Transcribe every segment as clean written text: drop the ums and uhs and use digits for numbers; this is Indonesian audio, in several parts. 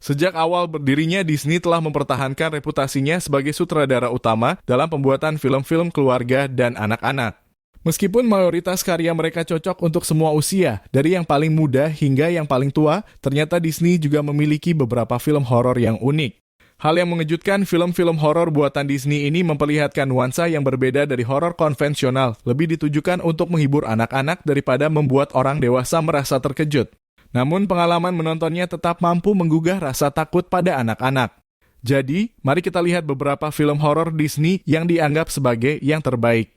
Sejak awal berdirinya, Disney telah mempertahankan reputasinya sebagai sutradara utama dalam pembuatan film-film keluarga dan anak-anak. Meskipun mayoritas karya mereka cocok untuk semua usia, dari yang paling muda hingga yang paling tua, ternyata Disney juga memiliki beberapa film horor yang unik. Hal yang mengejutkan, film-film horor buatan Disney ini memperlihatkan nuansa yang berbeda dari horor konvensional, lebih ditujukan untuk menghibur anak-anak daripada membuat orang dewasa merasa terkejut. Namun pengalaman menontonnya tetap mampu menggugah rasa takut pada anak-anak. Jadi, mari kita lihat beberapa film horor Disney yang dianggap sebagai yang terbaik.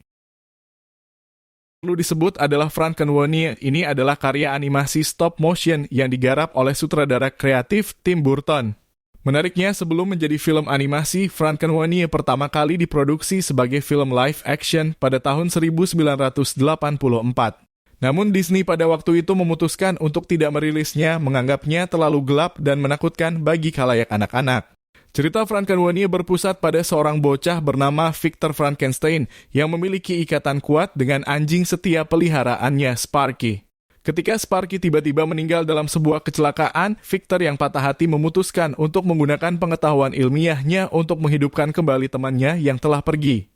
Perlu disebut adalah Frankenweenie. Ini adalah karya animasi stop motion yang digarap oleh sutradara kreatif Tim Burton. Menariknya, sebelum menjadi film animasi, Frankenweenie pertama kali diproduksi sebagai film live action pada tahun 1984. Namun Disney pada waktu itu memutuskan untuk tidak merilisnya, menganggapnya terlalu gelap dan menakutkan bagi khalayak anak-anak. Cerita Frankenweenie berpusat pada seorang bocah bernama Victor Frankenstein yang memiliki ikatan kuat dengan anjing setia peliharaannya, Sparky. Ketika Sparky tiba-tiba meninggal dalam sebuah kecelakaan, Victor yang patah hati memutuskan untuk menggunakan pengetahuan ilmiahnya untuk menghidupkan kembali temannya yang telah pergi.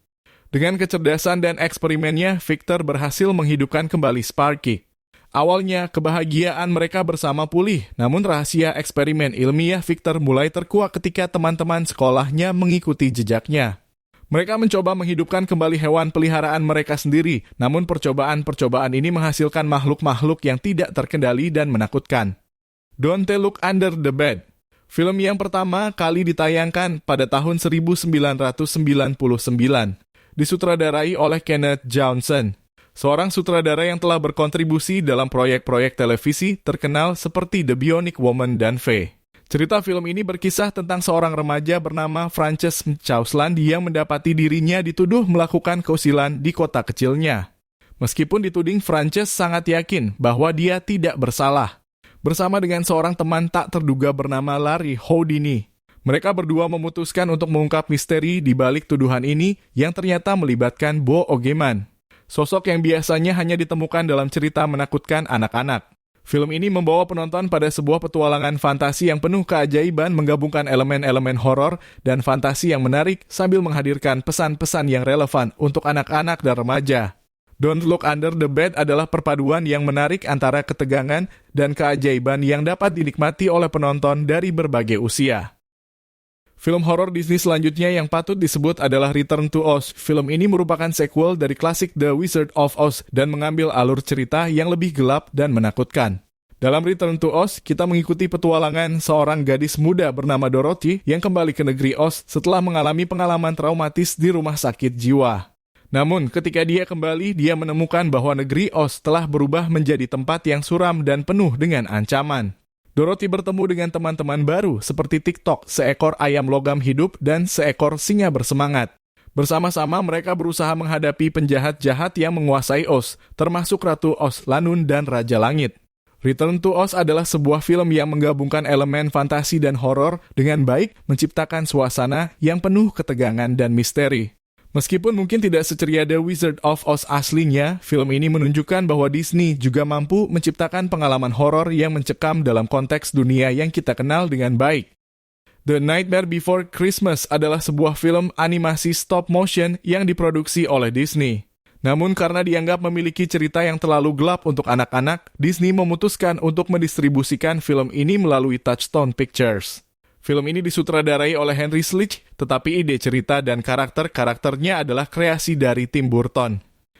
Dengan kecerdasan dan eksperimennya, Victor berhasil menghidupkan kembali Sparky. Awalnya, kebahagiaan mereka bersama pulih, namun rahasia eksperimen ilmiah Victor mulai terkuak ketika teman-teman sekolahnya mengikuti jejaknya. Mereka mencoba menghidupkan kembali hewan peliharaan mereka sendiri, namun percobaan-percobaan ini menghasilkan makhluk-makhluk yang tidak terkendali dan menakutkan. Don't Look Under the Bed. Film yang pertama kali ditayangkan pada tahun 1999. Disutradarai oleh Kenneth Johnson, seorang sutradara yang telah berkontribusi dalam proyek-proyek televisi terkenal seperti The Bionic Woman dan Faye. Cerita film ini berkisah tentang seorang remaja bernama Frances McCausland yang mendapati dirinya dituduh melakukan keusilan di kota kecilnya. Meskipun dituding, Frances sangat yakin bahwa dia tidak bersalah. Bersama dengan seorang teman tak terduga bernama Larry Houdini, mereka berdua memutuskan untuk mengungkap misteri di balik tuduhan ini yang ternyata melibatkan Bo Ogeman, sosok yang biasanya hanya ditemukan dalam cerita menakutkan anak-anak. Film ini membawa penonton pada sebuah petualangan fantasi yang penuh keajaiban, menggabungkan elemen-elemen horor dan fantasi yang menarik sambil menghadirkan pesan-pesan yang relevan untuk anak-anak dan remaja. Don't Look Under the Bed adalah perpaduan yang menarik antara ketegangan dan keajaiban yang dapat dinikmati oleh penonton dari berbagai usia. Film horor Disney selanjutnya yang patut disebut adalah Return to Oz. Film ini merupakan sequel dari klasik The Wizard of Oz dan mengambil alur cerita yang lebih gelap dan menakutkan. Dalam Return to Oz, kita mengikuti petualangan seorang gadis muda bernama Dorothy yang kembali ke negeri Oz setelah mengalami pengalaman traumatis di rumah sakit jiwa. Namun, ketika dia kembali, dia menemukan bahwa negeri Oz telah berubah menjadi tempat yang suram dan penuh dengan ancaman. Dorothy bertemu dengan teman-teman baru seperti TikTok, seekor ayam logam hidup, dan seekor singa bersemangat. Bersama-sama mereka berusaha menghadapi penjahat-jahat yang menguasai Oz, termasuk Ratu Oz, Lanun, dan Raja Langit. Return to Oz adalah sebuah film yang menggabungkan elemen fantasi dan horor dengan baik, menciptakan suasana yang penuh ketegangan dan misteri. Meskipun mungkin tidak seceria The Wizard of Oz aslinya, film ini menunjukkan bahwa Disney juga mampu menciptakan pengalaman horor yang mencekam dalam konteks dunia yang kita kenal dengan baik. The Nightmare Before Christmas adalah sebuah film animasi stop motion yang diproduksi oleh Disney. Namun karena dianggap memiliki cerita yang terlalu gelap untuk anak-anak, Disney memutuskan untuk mendistribusikan film ini melalui Touchstone Pictures. Film ini disutradarai oleh Henry Selick, tetapi ide cerita dan karakter-karakternya adalah kreasi dari Tim Burton.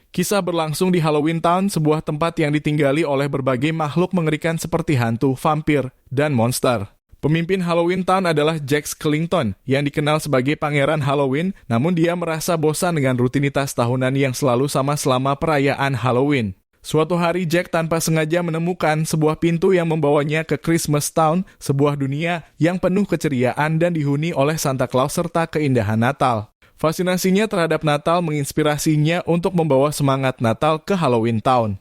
Kisah berlangsung di Halloween Town, sebuah tempat yang ditinggali oleh berbagai makhluk mengerikan seperti hantu, vampir, dan monster. Pemimpin Halloween Town adalah Jack Skellington, yang dikenal sebagai Pangeran Halloween, namun dia merasa bosan dengan rutinitas tahunan yang selalu sama selama perayaan Halloween. Suatu hari Jack tanpa sengaja menemukan sebuah pintu yang membawanya ke Christmas Town, sebuah dunia yang penuh keceriaan dan dihuni oleh Santa Claus serta keindahan Natal. Fascinasinya terhadap Natal menginspirasinya untuk membawa semangat Natal ke Halloween Town.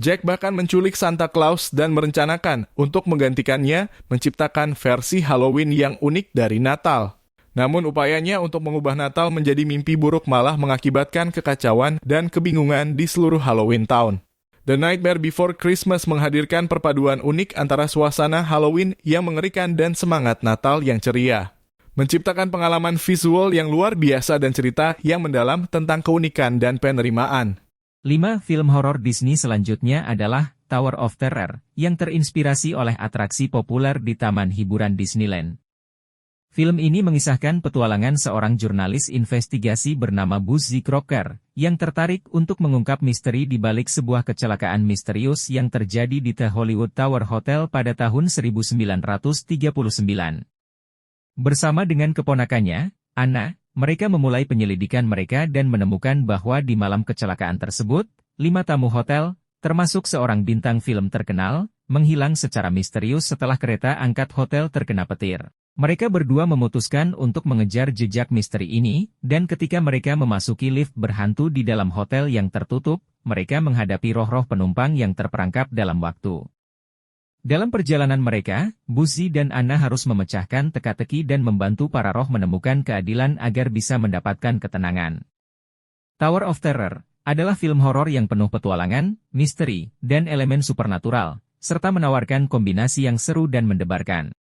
Jack bahkan menculik Santa Claus dan merencanakan untuk menggantikannya, menciptakan versi Halloween yang unik dari Natal. Namun upayanya untuk mengubah Natal menjadi mimpi buruk malah mengakibatkan kekacauan dan kebingungan di seluruh Halloween Town. The Nightmare Before Christmas menghadirkan perpaduan unik antara suasana Halloween yang mengerikan dan semangat Natal yang ceria. Menciptakan pengalaman visual yang luar biasa dan cerita yang mendalam tentang keunikan dan penerimaan. 5. Film horor Disney selanjutnya adalah Tower of Terror, yang terinspirasi oleh atraksi populer di Taman Hiburan Disneyland. Film ini mengisahkan petualangan seorang jurnalis investigasi bernama Buzzy Crocker, yang tertarik untuk mengungkap misteri di balik sebuah kecelakaan misterius yang terjadi di The Hollywood Tower Hotel pada tahun 1939. Bersama dengan keponakannya, Anna, mereka memulai penyelidikan mereka dan menemukan bahwa di malam kecelakaan tersebut, 5 tamu hotel, termasuk seorang bintang film terkenal, menghilang secara misterius setelah kereta angkat hotel terkena petir. Mereka berdua memutuskan untuk mengejar jejak misteri ini, dan ketika mereka memasuki lift berhantu di dalam hotel yang tertutup, mereka menghadapi roh-roh penumpang yang terperangkap dalam waktu. Dalam perjalanan mereka, Buzzy dan Anna harus memecahkan teka-teki dan membantu para roh menemukan keadilan agar bisa mendapatkan ketenangan. Tower of Terror adalah film horor yang penuh petualangan, misteri, dan elemen supernatural, serta menawarkan kombinasi yang seru dan mendebarkan.